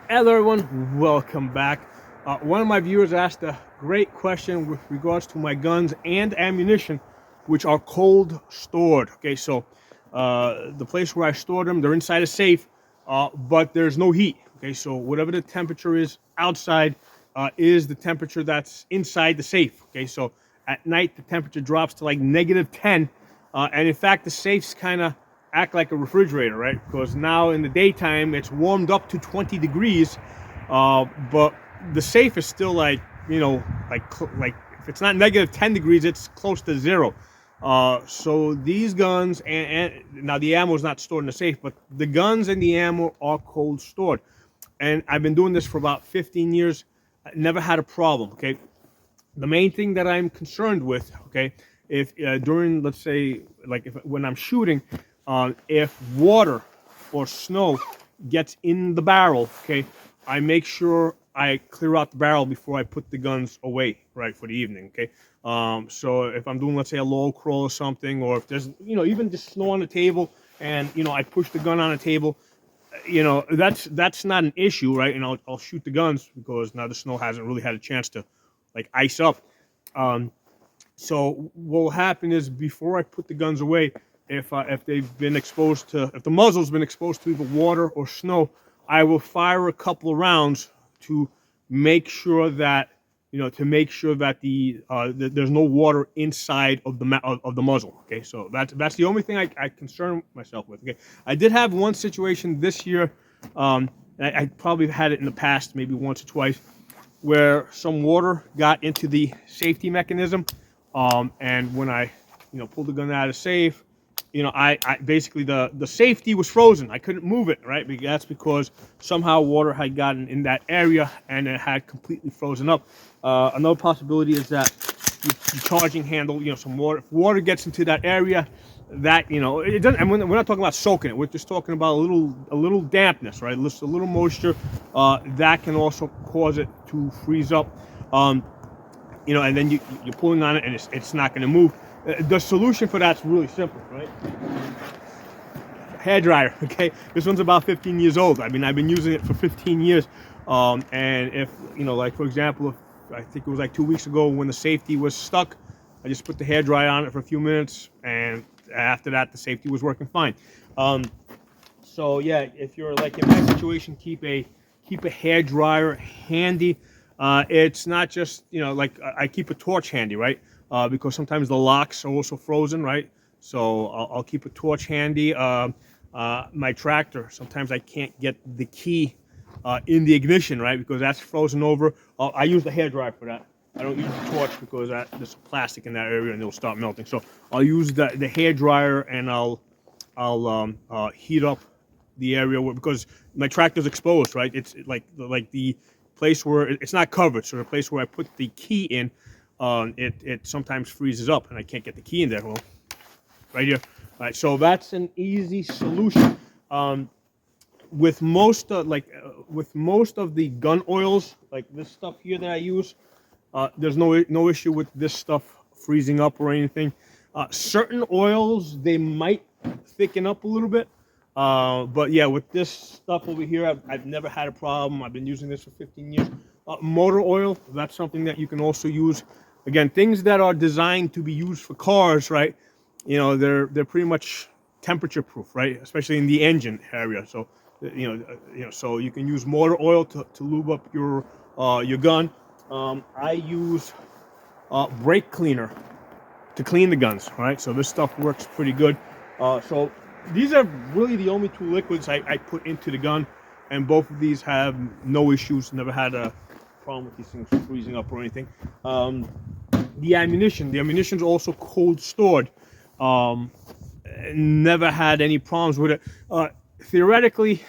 Hello, everyone. Welcome back. One of my viewers asked a great question with regards to my guns and ammunition, which are cold stored. Okay, so the place where I store them, they're inside a safe, but there's no heat. Okay, so whatever the temperature is outside is the temperature that's inside the safe. Okay, so at night the temperature drops to like -10, and in fact the safes kind of act like a refrigerator, right? Because now in the daytime it's warmed up to 20 degrees, but the safe is still like, like if it's not -10 degrees, it's close to zero. So these guns and now the ammo is not stored in the safe, but the guns and the ammo are cold stored. And I've been doing this for about 15 years. I never had a problem. Okay, the main thing that I'm concerned with, okay, if during, let's say, like if when I'm shooting, if water or snow gets in the barrel, okay, I make sure I clear out the barrel before I put the guns away, right, for the evening, okay. So if I'm doing, let's say, a low crawl or something, or if there's, even just snow on the table, and I push the gun on the table, that's not an issue, right? And I'll shoot the guns because now the snow hasn't really had a chance to like ice up. Um, so what will happen is before I put the guns away, if they've been exposed to, if the muzzle's been exposed to either water or snow, I will fire a couple of rounds to make sure that there's no water inside of of the muzzle. Okay, so that's the only thing I concern myself with. Okay, I did have one situation this year. I probably had it in the past, maybe once or twice, where some water got into the safety mechanism, and when I, pulled the gun out of the safe, I basically the safety was frozen. I couldn't move it, right? That's because somehow water had gotten in that area and it had completely frozen up. Another possibility is that the charging handle, some water. If water gets into that area, that it doesn't. And we're not talking about soaking it. We're just talking about a little dampness, right? Just a little moisture. That can also cause it to freeze up. And then you're pulling on it and it's not going to move. The solution for that's really simple, right? Hair dryer. Okay, this one's about 15 years old. I mean, I've been using it for 15 years. And if like for example, if I think it was like 2 weeks ago when the safety was stuck, I just put the hair dryer on it for a few minutes, and after that, the safety was working fine. So yeah, if you're like in my situation, keep a hair dryer handy. It's not just like I keep a torch handy, right? Because sometimes the locks are also frozen, right? So I'll keep a torch handy. My tractor, sometimes I can't get the key in the ignition, right? Because that's frozen over. I use the hair dryer for that. I don't use the torch because there's plastic in that area and it'll start melting. So I'll use the hair dryer, and I'll heat up the area because my tractor's exposed, right? It's like the place where it's not covered, so the place where I put the key in, it sometimes freezes up and I can't get the key in there. Well, right here. All right, so that's an easy solution. With most with most of the gun oils, like this stuff here that I use, there's no issue with this stuff freezing up or anything. Certain oils, they might thicken up a little bit, but yeah, with this stuff over here, I've never had a problem. I've been using this for 15 years. Motor oil, that's something that you can also use. Again, things that are designed to be used for cars, right? They're pretty much temperature proof, right? Especially in the engine area. So so you can use motor oil to lube up your gun. I use brake cleaner to clean the guns, right? So this stuff works pretty good. So these are really the only two liquids I put into the gun, and both of these have no issues. Never had a problem with these things freezing up or anything. The ammunition's also cold stored. Never had any problems with it. Theoretically,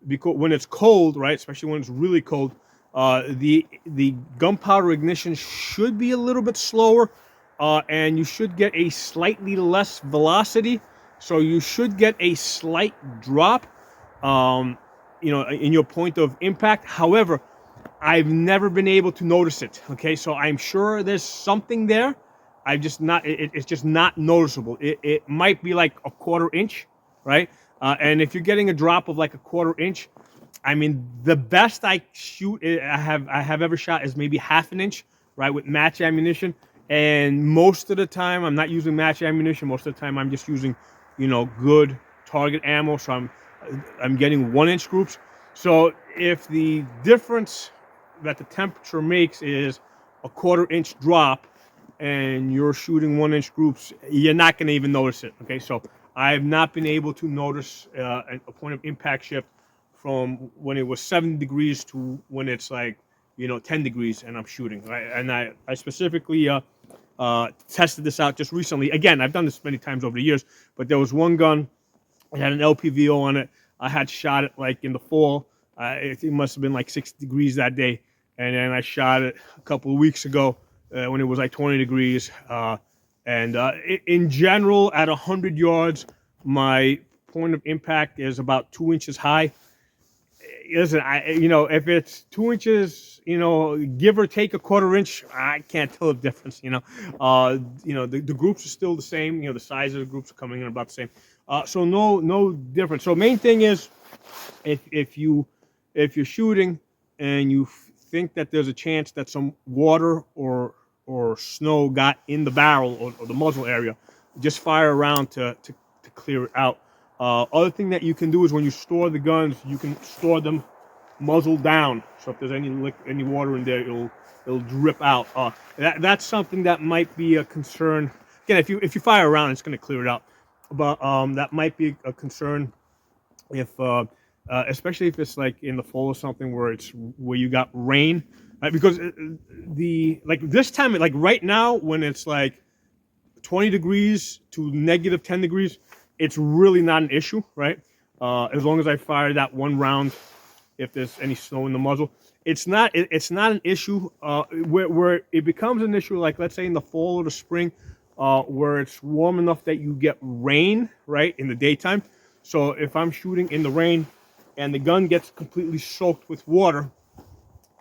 because when it's cold, right, especially when it's really cold, the gunpowder ignition should be a little bit slower, and you should get a slightly less velocity. So you should get a slight drop, in your point of impact. However, I've never been able to notice it. Okay, so I'm sure there's something there. I've just not. It's just not noticeable. It might be like a quarter inch, right? And if you're getting a drop of like a quarter inch, I mean, the best I have ever shot is maybe 1/2 inch, right, with match ammunition. And most of the time, I'm not using match ammunition. Most of the time, I'm just using, good target ammo. So I'm getting 1 inch groups. So if the difference that the temperature makes is a 1/4 inch drop, and you're shooting 1 inch groups, you're not going to even notice it. Okay, so I have not been able to notice a point of impact shift from when it was 70 degrees to when it's like 10 degrees and I'm shooting. Right, and I specifically tested this out just recently. Again, I've done this many times over the years, but there was one gun. It had an LPVO on it. I had shot it like in the fall. It must have been like 60 degrees that day. And then I shot it a couple of weeks ago when it was like 20 degrees. In general, at 100 yards, my point of impact is about 2 inches high. Listen, if it's 2 inches, give or take a 1/4 inch, I can't tell the difference. The groups are still the same. The size of the groups are coming in about the same. So no difference. So main thing is, if you're shooting and you think that there's a chance that some water or snow got in the barrel or the muzzle area, just fire around to clear it out. Other thing that you can do is when you store the guns, you can store them muzzle down. So if there's any water in there, it'll drip out. That's something that might be a concern. Again, if you fire around, it's going to clear it out. But that might be a concern if, especially if it's like in the fall or something where you got rain, right? Because this time, like right now, when it's like 20 degrees to negative 10 degrees, it's really not an issue, right? As long as I fire that one round, if there's any snow in the muzzle, it's not an issue. Where it becomes an issue, like let's say in the fall or the spring, where it's warm enough that you get rain, right, in the daytime. So if I'm shooting in the rain and the gun gets completely soaked with water,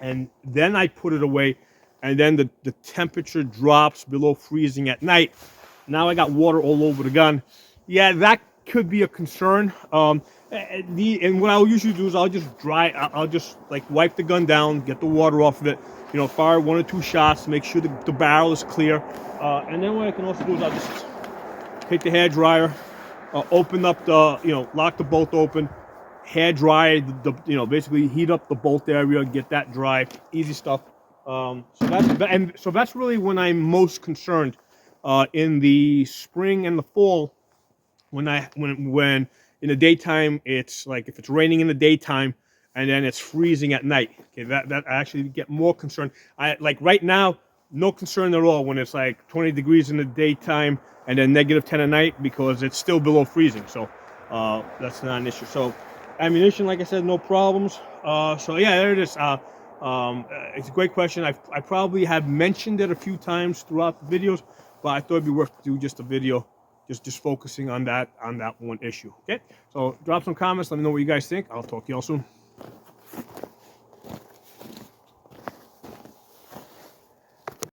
and then I put it away, and then the temperature drops below freezing at night, now I got water all over the gun. Yeah, that could be a concern. And what I'll usually do is I'll just like wipe the gun down, get the water off of it, fire 1 or 2 shots to make sure the barrel is clear. And then what I can also do is I'll just take the hair dryer, open up lock the bolt open, hair dry basically heat up the bolt area, get that dry, easy stuff. So that's really when I'm most concerned. In the spring and the fall, when in the daytime, it's like if it's raining in the daytime and then it's freezing at night. Okay, that I actually get more concerned. I like right now, no concern at all when it's like 20 degrees in the daytime and then negative 10 at night, because it's still below freezing. So that's not an issue. So ammunition, like I said, no problems. So yeah, there it is. It's a great question. I probably have mentioned it a few times throughout the videos, but I thought it'd be worth to do just a video just focusing on that one issue. Okay, so drop some comments, let me know what you guys think. I'll talk to y'all soon.